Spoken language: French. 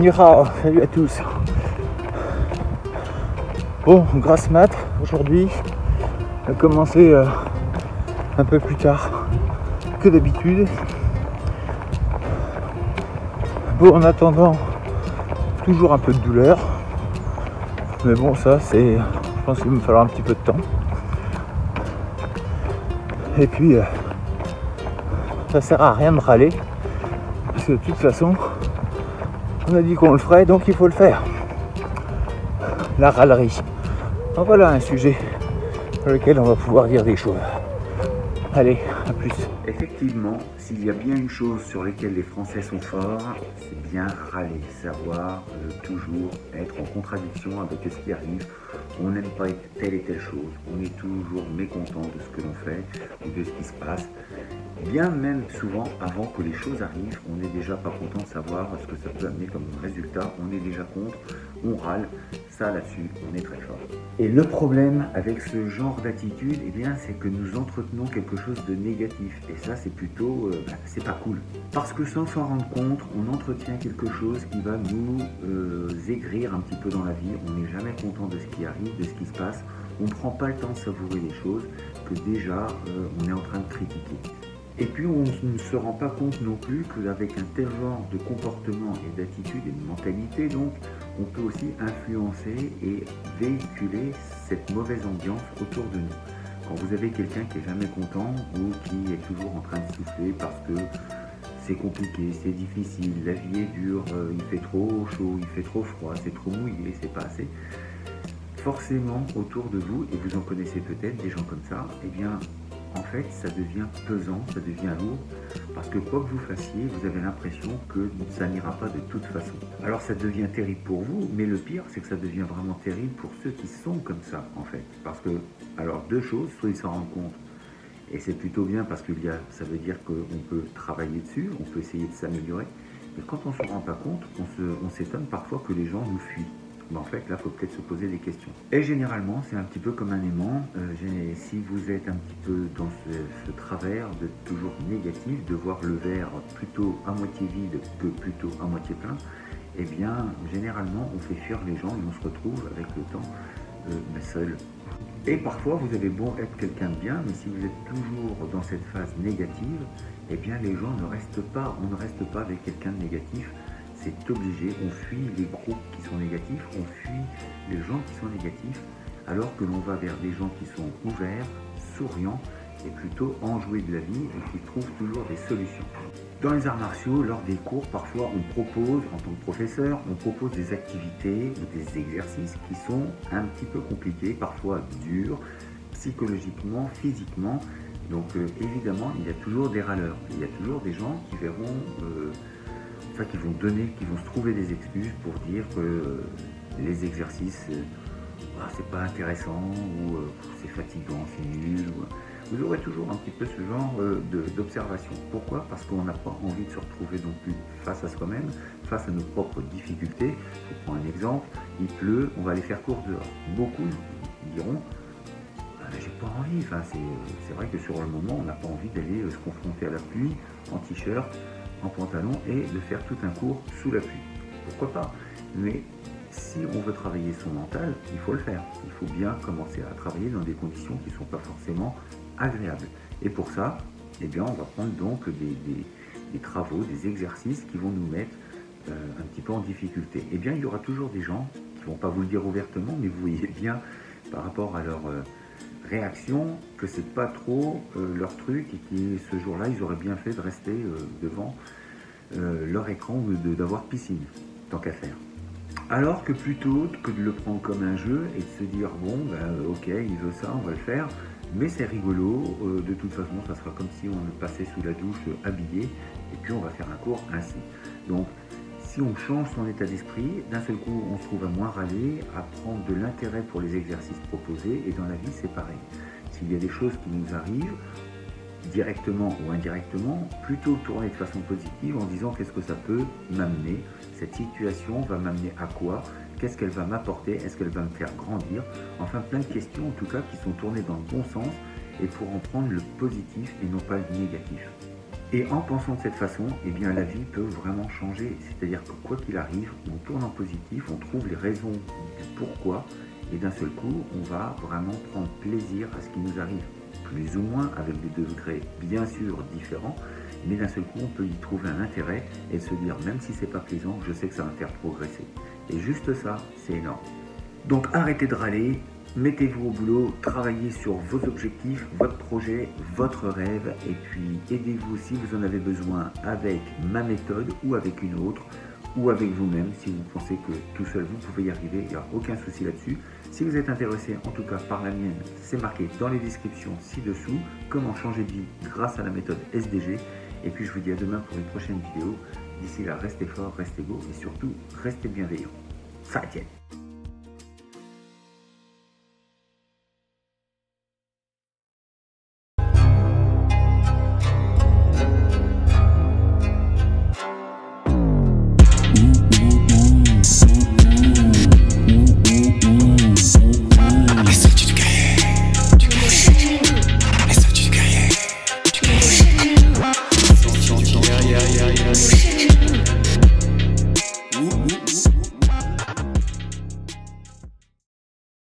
Nira, salut à tous. Bon, grasse mat, aujourd'hui, a commencé un peu plus tard que d'habitude. Bon, en attendant, toujours un peu de douleur. Mais bon, ça, c'est... Je pense qu'il va me falloir un petit peu de temps. Et puis, ça sert à rien de râler. Parce que de toute façon, on a dit qu'on le ferait, donc il faut le faire. La râlerie. Donc voilà un sujet sur lequel on va pouvoir dire des choses. Allez, à plus. Effectivement, s'il y a bien une chose sur laquelle les Français sont forts, c'est bien râler, savoir toujours être en contradiction avec ce qui arrive. On n'aime pas telle et telle chose, on est toujours mécontent de ce que l'on fait ou de ce qui se passe. Bien même souvent, avant que les choses arrivent, on n'est déjà pas content de savoir ce que ça peut amener comme résultat. On est déjà contre, on râle. Ça, là-dessus, on est très fort. Et le problème avec ce genre d'attitude, eh bien, c'est que nous entretenons quelque chose de négatif. Et ça, c'est plutôt, c'est pas cool. Parce que sans s'en rendre compte, on entretient quelque chose qui va nous aigrir un petit peu dans la vie. On n'est jamais content de ce qui arrive, de ce qui se passe. On ne prend pas le temps de savourer les choses que déjà, on est en train de critiquer. Et puis on ne se rend pas compte non plus qu'avec un tel genre de comportement et d'attitude et de mentalité, donc, on peut aussi influencer et véhiculer cette mauvaise ambiance autour de nous. Quand vous avez quelqu'un qui est jamais content ou qui est toujours en train de souffler parce que c'est compliqué, c'est difficile, la vie est dure, il fait trop chaud, il fait trop froid, c'est trop mouillé, c'est pas assez. Forcément, autour de vous, et vous en connaissez peut-être des gens comme ça, eh bien, en fait, ça devient pesant, ça devient lourd, parce que quoi que vous fassiez, vous avez l'impression que ça n'ira pas de toute façon. Alors ça devient terrible pour vous, mais le pire, c'est que ça devient vraiment terrible pour ceux qui sont comme ça, en fait. Parce que, alors deux choses, soit ils s'en rendent compte, et c'est plutôt bien parce que ça veut dire qu'on peut travailler dessus, on peut essayer de s'améliorer, mais quand on ne se rend pas compte, on s'étonne parfois que les gens nous fuient. Mais en fait, là, il faut peut-être se poser des questions. Et généralement, c'est un petit peu comme un aimant. Si vous êtes un petit peu dans ce travers de toujours négatif, de voir le verre plutôt à moitié vide que plutôt à moitié plein, eh bien, généralement, on fait fuir les gens et on se retrouve avec le temps seul. Et parfois, vous avez beau être quelqu'un de bien, mais si vous êtes toujours dans cette phase négative, eh bien, les gens ne restent pas. On ne reste pas avec quelqu'un de négatif. C'est obligé, on fuit les groupes qui sont négatifs, on fuit les gens qui sont négatifs, alors que l'on va vers des gens qui sont ouverts, souriants et plutôt enjoués de la vie et qui trouvent toujours des solutions. Dans les arts martiaux, lors des cours, parfois on propose, en tant que professeur, on propose des activités ou des exercices qui sont un petit peu compliqués, parfois durs, psychologiquement, physiquement. Donc évidemment, il y a toujours des râleurs, il y a toujours des gens qui verront... qui vont se trouver des excuses pour dire que les exercices, c'est pas intéressant, ou c'est fatigant, c'est nul. Vous aurez toujours un petit peu ce genre d'observation. Pourquoi? Parce qu'on n'a pas envie de se retrouver non plus face à soi-même, face à nos propres difficultés. Je prends un exemple, il pleut, on va aller faire cours dehors. Beaucoup diront, j'ai pas envie. C'est vrai que sur le moment, on n'a pas envie d'aller se confronter à la pluie en t-shirt, en pantalon et de faire tout un cours sous la pluie. Pourquoi pas? Mais si on veut travailler son mental, il faut le faire. Il faut bien commencer à travailler dans des conditions qui ne sont pas forcément agréables. Et pour ça, eh bien, on va prendre donc des travaux, des exercices qui vont nous mettre un petit peu en difficulté. Eh bien, il y aura toujours des gens qui ne vont pas vous le dire ouvertement, mais vous voyez bien par rapport à leur... réaction que c'est pas trop leur truc et que ce jour-là ils auraient bien fait de rester devant leur écran ou d'avoir piscine, tant qu'à faire. Alors que plutôt que de le prendre comme un jeu et de se dire bon ok, il veut ça, on va le faire, mais c'est rigolo, de toute façon ça sera comme si on passait sous la douche habillé et puis on va faire un cours ainsi. Donc si on change son état d'esprit, d'un seul coup, on se trouve à moins râler, à prendre de l'intérêt pour les exercices proposés, et dans la vie, c'est pareil. S'il y a des choses qui nous arrivent, directement ou indirectement, plutôt tourner de façon positive en disant qu'est-ce que ça peut m'amener, cette situation va m'amener à quoi, qu'est-ce qu'elle va m'apporter, est-ce qu'elle va me faire grandir, enfin plein de questions en tout cas qui sont tournées dans le bon sens, et pour en prendre le positif et non pas le négatif. Et en pensant de cette façon, eh bien, la vie peut vraiment changer. C'est-à-dire que quoi qu'il arrive, on tourne en positif, on trouve les raisons du pourquoi, et d'un seul coup, on va vraiment prendre plaisir à ce qui nous arrive. Plus ou moins, avec des degrés bien sûr différents, mais d'un seul coup, on peut y trouver un intérêt et se dire, même si c'est pas plaisant, je sais que ça va me faire progresser. Et juste ça, c'est énorme. Donc arrêtez de râler, mettez-vous au boulot, travaillez sur vos objectifs, votre projet, votre rêve, et puis aidez-vous si vous en avez besoin avec ma méthode ou avec une autre, ou avec vous-même si vous pensez que tout seul vous pouvez y arriver, il n'y a aucun souci là-dessus. Si vous êtes intéressé en tout cas par la mienne, c'est marqué dans les descriptions ci-dessous, comment changer de vie grâce à la méthode SDG. Et puis je vous dis à demain pour une prochaine vidéo. D'ici là, restez forts, restez beaux et surtout, restez bienveillants. 再见。